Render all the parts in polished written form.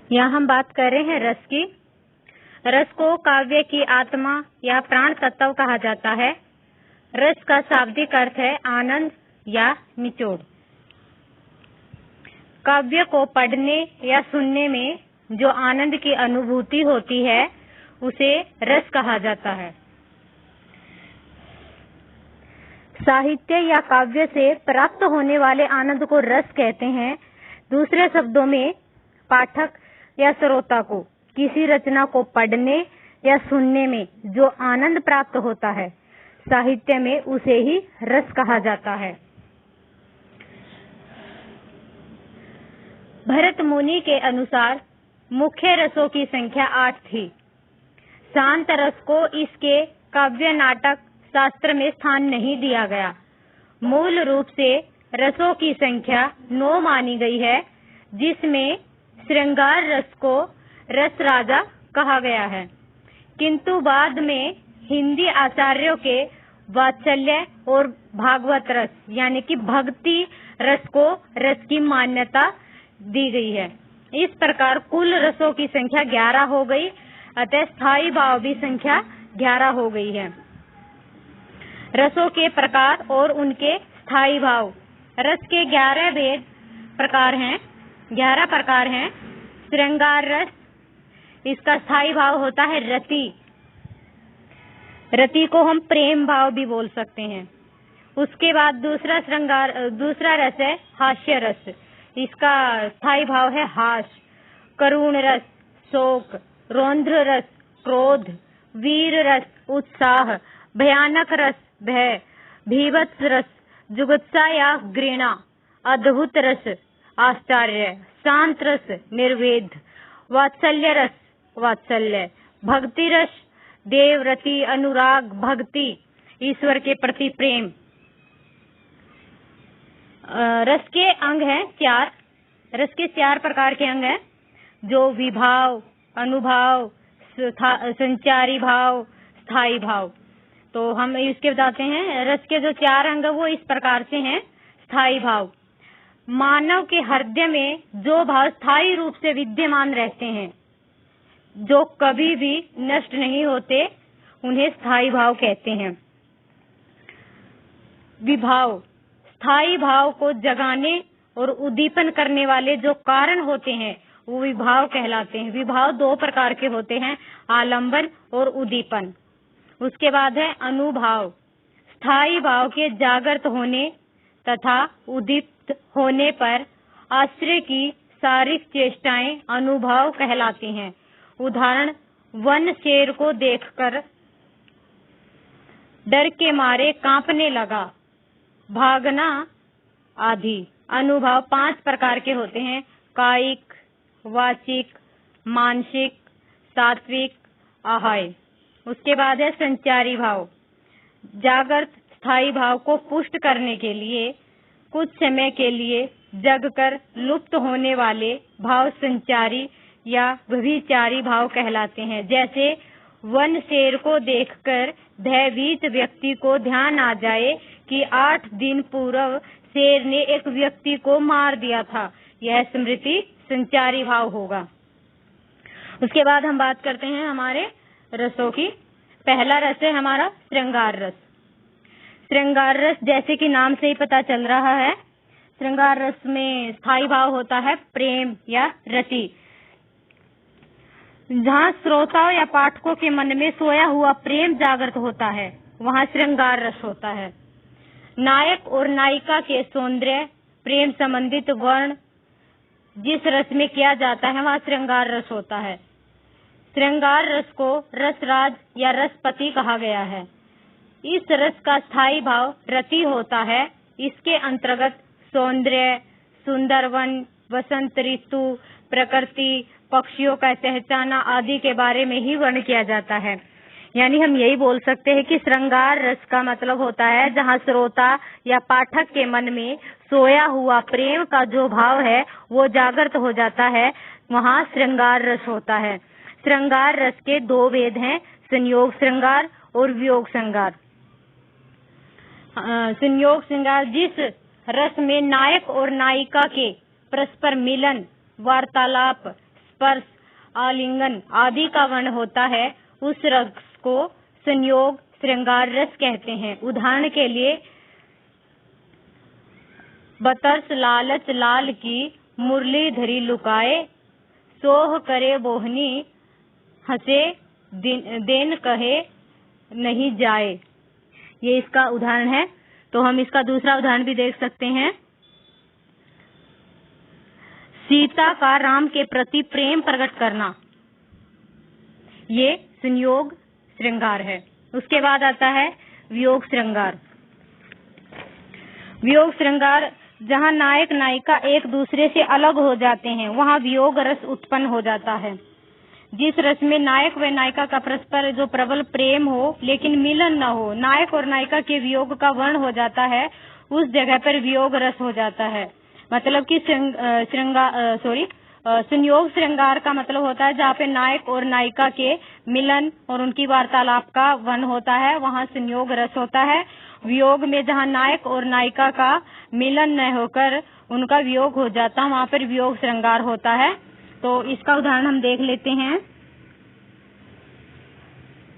यहाँ हम बात कर रहे हैं रस की। रस को काव्य की आत्मा या प्राण तत्व कहा जाता है। रस का शाब्दिक अर्थ है आनंद या निचोड़। काव्य को पढ़ने या सुनने में जो आनंद की अनुभूति होती है उसे रस कहा जाता है। साहित्य या काव्य से प्राप्त होने वाले आनंद को रस कहते हैं। दूसरे शब्दों में पाठक या श्रोता को किसी रचना को पढ़ने या सुनने में जो आनंद प्राप्त होता है साहित्य में उसे ही रस कहा जाता है। भरत मुनि के अनुसार मुख्य रसों की संख्या 8 थी। शांत रस को इसके काव्य नाटक शास्त्र में स्थान नहीं दिया गया। मूल रूप से रसों की संख्या 9 मानी गई है, जिसमें श्रृंगार रस को रस राजा कहा गया है, किंतु बाद में हिंदी आचार्यों के वात्सल्य और भागवत रस यानी कि भक्ति रस को रस की मान्यता दी गई है। इस प्रकार कुल रसों की संख्या 11 हो गई, अतः स्थायी भाव भी संख्या 11 हो गई है। रसों के प्रकार और उनके स्थायी भाव। रस के 11 प्रकार हैं। श्रृंगार रस, इसका स्थायी भाव होता है रति। रति को हम प्रेम भाव भी बोल सकते हैं। उसके बाद दूसरा रस है हास्य रस। इसका स्थायी भाव है हास। करुण रस शोक, रौद्र रस क्रोध, वीर रस उत्साह, भयानक रस भय, भीभत्स रस जुगुप्सा या घृणा, अद्भुत रस आश्चर्य, शांत रस निर्वेद, वात्सल्य रस वात्सल्य, भक्ति रस देवरति अनुराग भक्ति, ईश्वर के प्रति प्रेम। रस के अंग हैं 4। रस के 4 प्रकार के अंग हैं, जो विभाव, अनुभाव, संचारी भाव, स्थायी भाव। तो हम इसके बताते हैं। रस के जो 4 अंग वो इस प्रकार से हैं। स्थायी भाव, मानव के हृदय में जो भाव स्थायी रूप से विद्यमान रहते हैं, जो कभी भी नष्ट नहीं होते, उन्हें स्थायी भाव कहते हैं। विभाव, स्थायी भाव को जगाने और उद्दीपन करने वाले जो कारण होते हैं वो विभाव कहलाते हैं। विभाव 2 प्रकार के होते हैं, आलंबन और उद्दीपन। उसके बाद है अनुभाव, स्थायी भाव के जागृत होने तथा उद्दीप्त होने पर आश्रय की शारीरिक चेष्टाएं अनुभाव कहलाती हैं। उदाहरण, वन शेर को देखकर डर के मारे कांपने लगा, भागना आदि। अनुभाव 5 प्रकार के होते हैं, कायिक, वाचिक, मानसिक, सात्विक, आहाय। उसके बाद है संचारी भाव, जागृत स्थायी भाव को पुष्ट करने के लिए कुछ समय के लिए जगकर लुप्त होने वाले भाव संचारी या व्यभिचारी भाव कहलाते हैं। जैसे वन शेर को देखकर भयभीत व्यक्ति को ध्यान आ जाए कि 8 दिन पूर्व शेर ने एक व्यक्ति को मार दिया था, यह स्मृति संचारी भाव होगा। उसके बाद हम बात करते हैं हमारे रसों की। पहला रस है हमारा श्रृंगार रस। श्रृंगार रस जैसे कि नाम से ही पता चल रहा है, श्रृंगार रस में स्थायी भाव होता है प्रेम या रति। जहाँ श्रोताओं या पाठकों के मन में सोया हुआ प्रेम जागृत होता है वहाँ श्रृंगार रस होता है। नायक और नायिका के सौंदर्य प्रेम संबंधित वर्ण जिस रस में किया जाता है वहाँ श्रृंगार रस होता है। श्रृंगार रस को रसराज या रसपति कहा गया है। इस रस का स्थायी भाव रति होता है। इसके अंतर्गत सौंदर्य, सुंदर वन, वसंत ऋतु, प्रकृति, पक्षियों का चहचहाना आदि के बारे में ही वर्ण किया जाता है। यानी हम यही बोल सकते हैं कि श्रृंगार रस का मतलब होता है जहाँ श्रोता या पाठक के मन में सोया हुआ प्रेम का जो भाव है वो जागृत हो जाता है, वहाँ श्रृंगार रस होता है। श्रृंगार रस के 2 भेद हैं, संयोग श्रृंगार और वियोग श्रृंगार। संयोग श्रृंगार जिस रस में नायक और नायिका के परस्पर मिलन, वार्तालाप, स्पर्श, आलिंगन आदि का वर्ण होता है, उस रस को संयोग श्रृंगार रस कहते हैं। उदाहरण के लिए, बतर्स लालच लाल की मुरली धरी लुकाए, सोह करे बोहनी हंसे देन कहे नहीं जाए। ये इसका उदाहरण है। तो हम इसका दूसरा उदाहरण भी देख सकते हैं। सीता का राम के प्रति प्रेम प्रकट करना, ये संयोग श्रृंगार है। उसके बाद आता है वियोग श्रृंगार। वियोग श्रृंगार, जहाँ नायक नायिका एक दूसरे से अलग हो जाते हैं, वहाँ वियोग रस उत्पन्न हो जाता है। जिस रस में नायक व नायिका का परस्पर जो प्रबल प्रेम हो लेकिन मिलन न हो, नायक और नायिका के वियोग का वर्ण हो जाता है, उस जगह पर वियोग रस हो जाता है। मतलब कि संयोग श्रृंगार का मतलब होता है जहाँ पे नायक और नायिका के मिलन और उनकी वार्तालाप का वर्ण होता है, वहाँ संयोग रस होता है। वियोग में जहाँ नायक और नायिका का मिलन न होकर उनका वियोग हो जाता, वहाँ पर वियोग श्रृंगार होता है। तो इसका उदाहरण हम देख लेते हैं।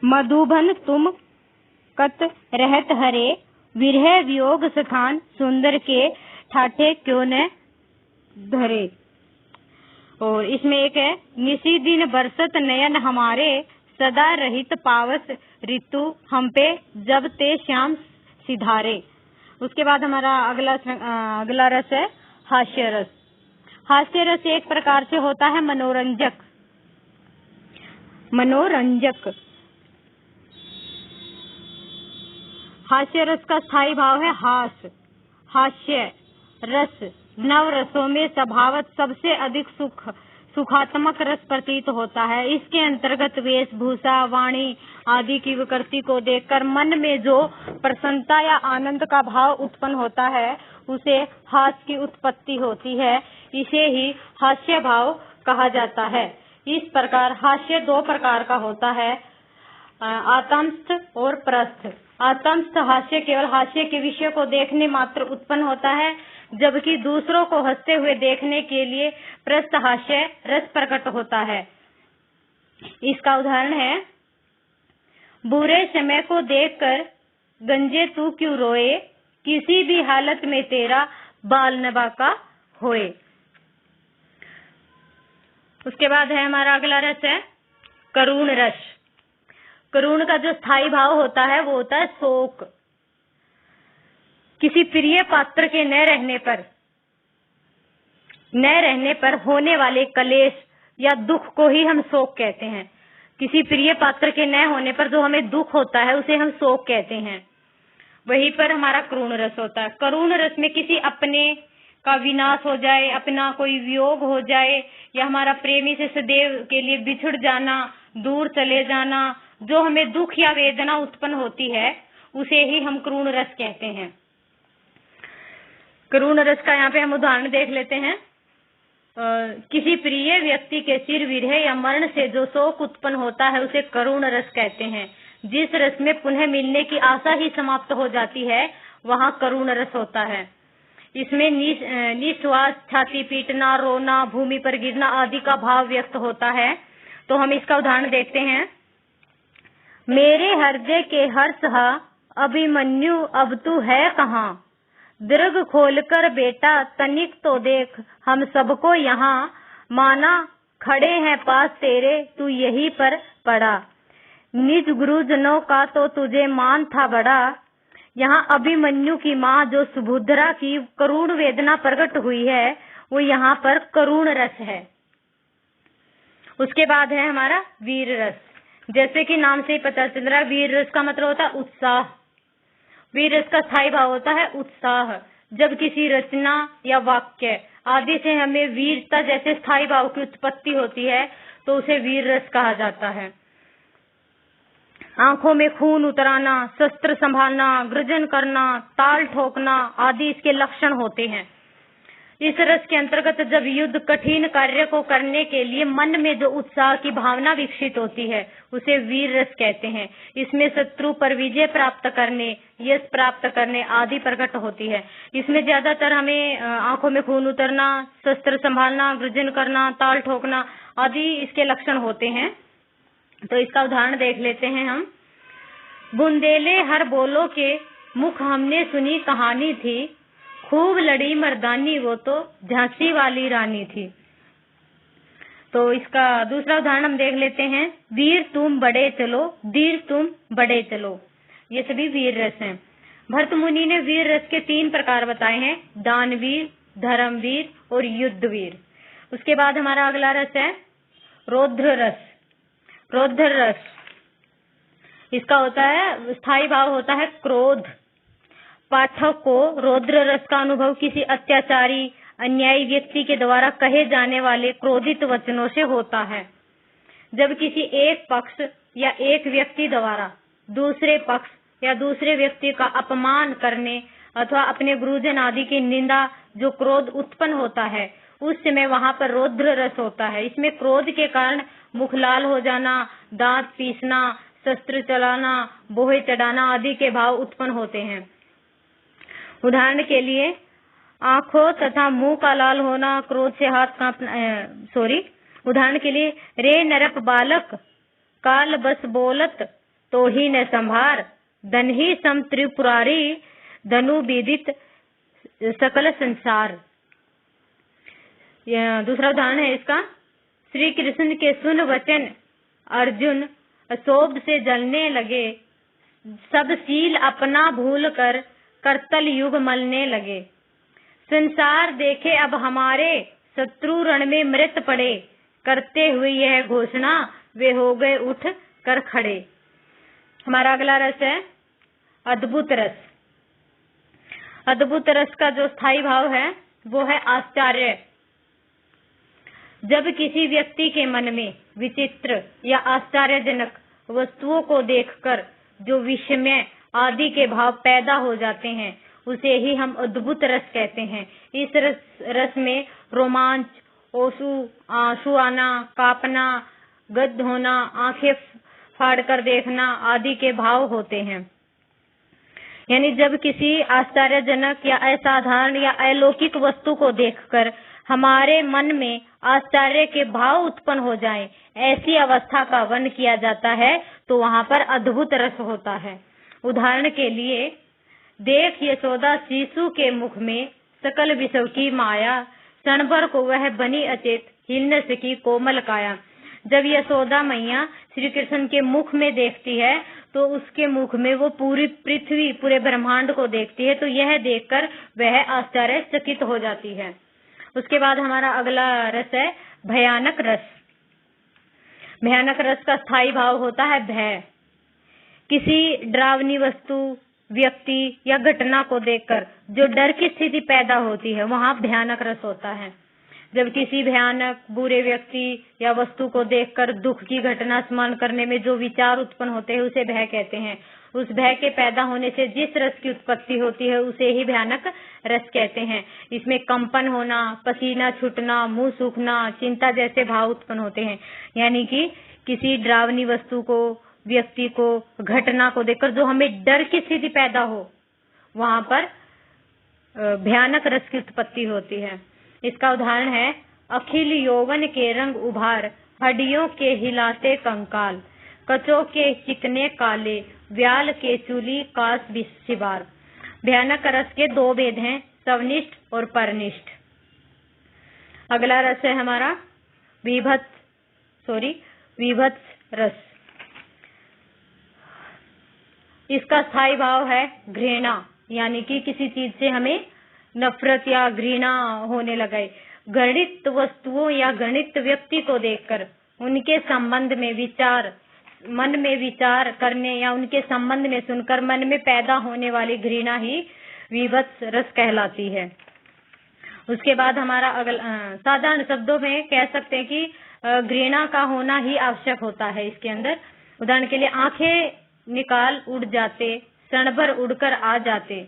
मधुबन तुम कत रहत हरे, विरह वियोग स्थान सुंदर के ठाठे क्यों न धरे। और इसमें एक है, निसी दिन बरसत नयन हमारे, सदा रहित पावस ऋतु हम पे, जब ते श्याम सिधारे। उसके बाद हमारा अगला रस है हास्य रस। हास्य रस एक प्रकार से होता है मनोरंजक। हास्य रस का स्थायी भाव है हास्य रस नव रसों में स्वभावत सबसे अधिक सुखात्मक रस प्रतीत होता है। इसके अंतर्गत वेशभूषा, वाणी आदि की विकृति को देखकर मन में जो प्रसन्नता या आनंद का भाव उत्पन्न होता है, उसे हास्य की उत्पत्ति होती है। इसे ही हास्य भाव कहा जाता है। इस प्रकार हास्य दो प्रकार का होता है, आतंस्थ और प्रस्थ। आतंस्थ हास्य केवल हास्य के विषय को देखने मात्र उत्पन्न होता है, जबकि दूसरों को हंसते हुए देखने के लिए प्रस्थ हास्य रस प्रकट होता है। इसका उदाहरण है, बुरे समय को देखकर गंजे तू क्यों रोए, किसी भी हालत में तेरा बाल नबा का होए। उसके बाद है हमारा अगला रस है करुण रस। करुण का जो स्थायी भाव होता है वो होता है शोक। किसी प्रिय पात्र के न रहने पर होने वाले कलेश या दुख को ही हम शोक कहते हैं। किसी प्रिय पात्र के न होने पर जो हमें दुख होता है उसे हम शोक कहते हैं। वहीं पर हमारा करुण रस होता है। करुण रस में किसी अपने का विनाश हो जाए, अपना कोई वियोग हो जाए, या हमारा प्रेमी से सदैव के लिए बिछड़ जाना, दूर चले जाना, जो हमें दुख या वेदना उत्पन्न होती है, उसे ही हम करुण रस कहते हैं। करुण रस का यहाँ पे हम उदाहरण देख लेते हैं। किसी प्रिय व्यक्ति के चिर विरह या मरण से जो शोक उत्पन्न होता है उसे करुण रस कहते हैं। जिस रस में पुनः मिलने की आशा ही समाप्त हो जाती है, वहाँ करुण रस होता है। इसमें निश्वास, छाती पीटना, रोना, भूमि पर गिरना आदि का भाव व्यक्त होता है। तो हम इसका उदाहरण देखते हैं। मेरे हृदय के हर्ष अभिमन्यु अब तू है कहाँ, दीर्घ खोलकर बेटा तनिक तो देख, हम सबको यहाँ, माना खड़े हैं पास तेरे, तू यहीं पर पड़ा, निज गुरुजनों का तो तुझे मान था बड़ा। यहाँ अभिमन्यु की माँ जो सुभद्रा की करुण वेदना प्रकट हुई है, वो यहाँ पर करुण रस है। उसके बाद है हमारा वीर रस। जैसे कि नाम से ही पता चल रहा है, वीर रस का मतलब होता है उत्साह। वीर रस का स्थायी भाव होता है उत्साह। जब किसी रचना या वाक्य आदि से हमें वीरता जैसे स्थायी भाव की उत्पत्ति होती है, तो उसे वीर रस कहा जाता है। आंखों में खून उतराना, शस्त्र संभालना, गर्जन करना, ताल ठोकना आदि इसके लक्षण होते हैं। इस रस के अंतर्गत जब युद्ध कठिन कार्य को करने के लिए मन में जो उत्साह की भावना विकसित होती है, उसे वीर रस कहते हैं। इसमें शत्रु पर विजय प्राप्त करने, यश प्राप्त करने आदि प्रकट होती है। इसमें ज्यादातर हमें आंखों में खून उतरना, शस्त्र संभालना, गर्जन करना, ताल ठोकना आदि इसके लक्षण होते हैं। तो इसका उदाहरण देख लेते हैं हम। बुंदेले हर बोलो के मुख हमने सुनी कहानी थी, खूब लड़ी मर्दानी वो तो झांसी वाली रानी थी। तो इसका दूसरा उदाहरण हम देख लेते हैं। वीर तुम बड़े चलो, धीर तुम बड़े चलो, ये सभी वीर रस हैं। भरत मुनि ने वीर रस के 3 प्रकार बताए हैं, दानवीर, धर्मवीर और युद्धवीर। उसके बाद हमारा अगला रस है रौद्र रस। रौद्र रस इसका होता है, स्थायी भाव होता है क्रोध। पाठक को रौद्र रस का अनुभव किसी अत्याचारी अन्यायी व्यक्ति के द्वारा कहे जाने वाले क्रोधित वचनों से होता है। जब किसी एक पक्ष या एक व्यक्ति द्वारा दूसरे पक्ष या दूसरे व्यक्ति का अपमान करने अथवा अपने गुरुजन आदि की निंदा जो क्रोध उत्पन्न होता है, उस समय वहां पर रौद्र रस होता है। इसमें क्रोध के कारण मुख लाल हो जाना, दांत पीसना, शस्त्र चलाना, बोहे चढ़ाना आदि के भाव उत्पन्न होते हैं। उदाहरण के लिए आंखों तथा मुंह का लाल होना, क्रोध से हाथ कांपना, उदाहरण के लिए रे नरप बालक काल बस बोलत तो ही न संभार, धन ही सम त्रिपुरारी धनु विदित सकल संसार। दूसरा उदाहरण है इसका। श्री कृष्ण के सुन वचन अर्जुन अशोभ से जलने लगे, सब शील अपना भूल कर करतल युग मलने लगे। संसार देखे अब हमारे शत्रु रण में मृत पड़े, करते हुए यह घोषणा वे हो गए उठ कर खड़े। हमारा अगला रस है अद्भुत रस। अद्भुत रस का जो स्थायी भाव है वो है आश्चर्य। जब किसी व्यक्ति के मन में विचित्र या आश्चर्यजनक वस्तुओं को देखकर जो विस्मय आदि के भाव पैदा हो जाते हैं, उसे ही हम अद्भुत रस कहते हैं। इस रस में रोमांच, आंसू आना, कांपना, गद होना, आंखें फाड़कर देखना आदि के भाव होते हैं। यानी जब किसी आश्चर्यजनक या असाधारण या अलौकिक वस्तु को देखकर हमारे मन में आश्चर्य के भाव उत्पन्न हो जाएं, ऐसी अवस्था का वर्णन किया जाता है, तो वहां पर अद्भुत रस होता है। उदाहरण के लिए देख यशोदा शिशु के मुख में सकल विश्व की माया, क्षण भर को वह बनी अचेत हिल न सकी कोमल काया। जब यशोदा मैया श्री कृष्ण के मुख में देखती है तो उसके मुख में वो पूरी पृथ्वी, पूरे ब्रह्मांड को देखती है, तो यह देखकर वह आश्चर्यचकित हो जाती है। उसके बाद हमारा अगला रस है भयानक रस। भयानक रस का स्थायी भाव होता है भय। किसी डरावनी वस्तु, व्यक्ति या घटना को देखकर जो डर की स्थिति पैदा होती है, वहां भयानक रस होता है। जब किसी भयानक बुरे व्यक्ति या वस्तु को देखकर दुख की घटना स्मरण करने में जो विचार उत्पन्न होते हैं, उसे भय कहते हैं। उस भय के पैदा होने से जिस रस की उत्पत्ति होती है, उसे ही भयानक रस कहते हैं। इसमें कंपन होना, पसीना छूटना, मुंह सूखना, चिंता जैसे भाव उत्पन्न होते हैं। यानी कि किसी डरावनी वस्तु को, व्यक्ति को, घटना को देखकर जो हमें डर की स्थिति पैदा हो, वहां पर भयानक रस की उत्पत्ति होती है। इसका उदाहरण है अखिल यौवन के रंग उभार, हड्डियों के हिलाते कंकाल, कचों के चिकने काले, व्याल के चूली कास बिस्सिबार। भयानक रस के 2 भेद हैं, स्वनिष्ठ और परनिष्ठ। अगला रस है हमारा विभत्स रस। इसका स्थायी भाव है घृणा, यानी कि किसी चीज से हमें नफरत या घृणा होने लगे। घृणित वस्तुओं या घृणित व्यक्ति को देखकर उनके संबंध में मन में विचार करने या उनके संबंध में सुनकर मन में पैदा होने वाली घृणा ही विभत्स रस कहलाती है। उसके बाद हमारा अगला साधारण शब्दों में कह सकते हैं कि घृणा का होना ही आवश्यक होता है इसके अंदर। उदाहरण के लिए आंखें निकाल उड़ जाते, क्षण भर उड़कर आ जाते,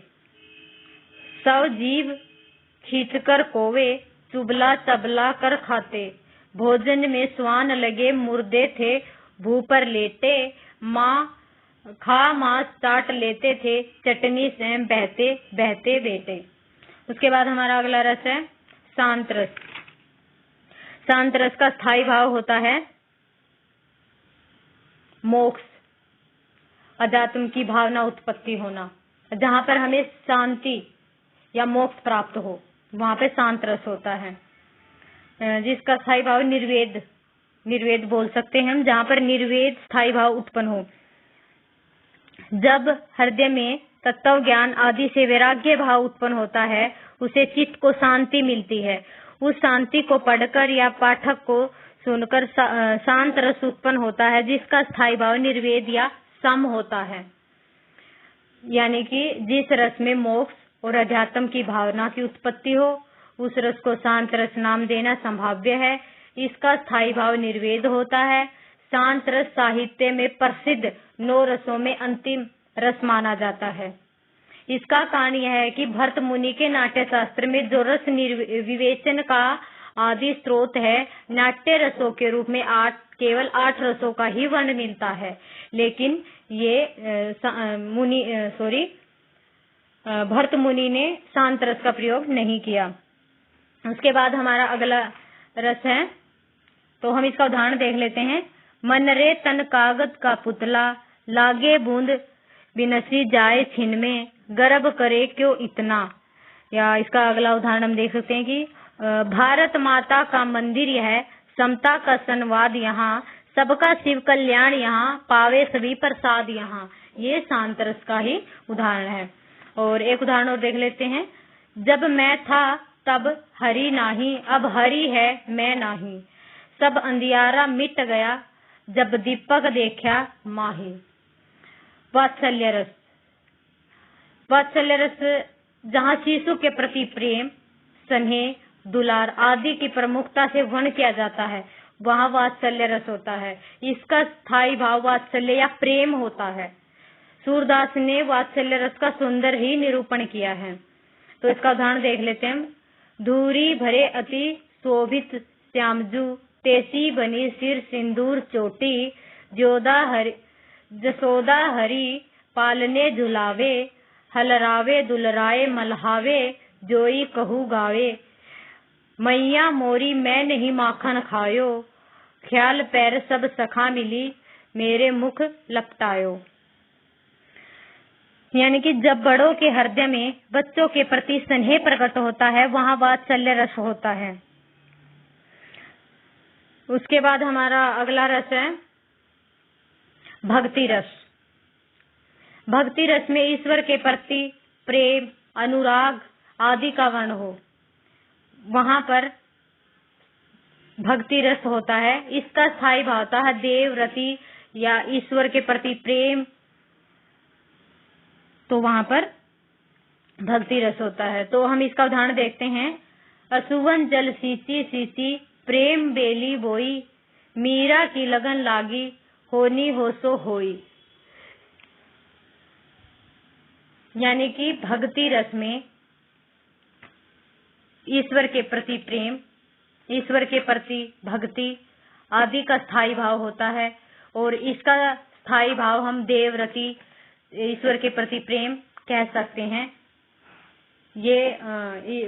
सब जीव खींचकर कोवे, चुबला चबला कर खाते, भोजन में स्वान लगे मुर्दे थे, भू पर लेटे, मांस चाट लेते थे, चटनी से बहते बहते बेटे। उसके बाद हमारा अगला रस है शांत रस। शांत रस का स्थायी भाव होता है मोक्ष, अध्यात्म की भावना उत्पत्ति होना। जहाँ पर हमें शांति या मोक्ष प्राप्त हो वहाँ पे शांत रस होता है। जिसका स्थायी भाव निर्वेद, निर्वेद बोल सकते हैं हम, जहाँ पर निर्वेद स्थायी भाव उत्पन्न हो। जब हृदय में तत्व ज्ञान आदि से वैराग्य भाव उत्पन्न होता है, उसे चित्त को शांति मिलती है। उस शांति को पढ़कर या पाठक को सुनकर शांत रस उत्पन्न होता है, जिसका स्थायी भाव निर्वेद या सम होता है। यानी कि जिस रस में मोक्ष और अध्यात्म की भावना की उत्पत्ति हो, उस रस को शांत रस नाम देना संभाव्य है। इसका स्थायी भाव निर्वेद होता है। शांत रस साहित्य में प्रसिद्ध 9 रसों में अंतिम रस माना जाता है। इसका कारण यह है कि भरत मुनि के नाट्य शास्त्र में जो रस विवेचन का आदि स्रोत है, नाट्य रसों के रूप में केवल 8 रसों का ही वर्ण मिलता है। लेकिन ये भरत मुनि ने शांत रस का प्रयोग नहीं किया। उसके बाद हमारा अगला रस है, तो हम इसका उदाहरण देख लेते हैं। मन रे तन कागज का पुतला, लागे बूंद बिनसी जाए छिन में, गर्भ करे क्यों इतना। या इसका अगला उदाहरण हम देख सकते हैं कि भारत माता का मंदिर यह, समता का संवाद यहाँ, सबका शिव कल्याण यहाँ, पावे सभी प्रसाद यहाँ। ये शांत रस का ही उदाहरण है। और एक उदाहरण और देख लेते हैं। जब मैं था तब हरि नाही, अब हरि है मैं नाही, सब अंधियारा मिट गया, जब दीपक देखा माही। वात्सल्य रस, वात्सल्य रस जहाँ शिशु के प्रति प्रेम, स्नेह, दुलार आदि की प्रमुखता से वर्णन किया जाता है, वहाँ वात्सल्य रस होता है। इसका स्थायी भाव वात्सल्य या प्रेम होता है। सूरदास ने वात्सल्य रस का सुंदर ही निरूपण किया है। तो इसका उदाहरण देख लेते हैं। धूरी भरे अति शोभित श्यामजू, तेसी बनी सिर सिंदूर चोटी, जसोदा हरि पालने झुलावे, हलरावे दुलराए मल्हावे, जोई कहू गावे, मैया मोरी मैं नहीं माखन खायो, ख्याल पैर सब सखा मिली, मेरे मुख लपटायो। यानी कि जब बड़ों के हृदय में बच्चों के प्रति स्नेह प्रकट होता है, वहाँ वात्सल्य रस होता है। उसके बाद हमारा अगला रस है भक्ति रस। भक्ति रस में ईश्वर के प्रति प्रेम, अनुराग आदि का वर्ण हो, वहाँ पर भक्ति रस होता है। इसका स्थायी भाव होता है देवरति या ईश्वर के प्रति प्रेम, तो वहाँ पर भक्ति रस होता है। तो हम इसका उदाहरण देखते हैं। असुवन जल सींची सींची, प्रेम बेली बोई, मीरा की लगन लागी, होनी हो सो होई। यानी कि भक्ति रस में ईश्वर के प्रति प्रेम, ईश्वर के प्रति भक्ति आदि का स्थायी भाव होता है। और इसका स्थायी भाव हम देवरति, ईश्वर के प्रति प्रेम कह सकते हैं। ये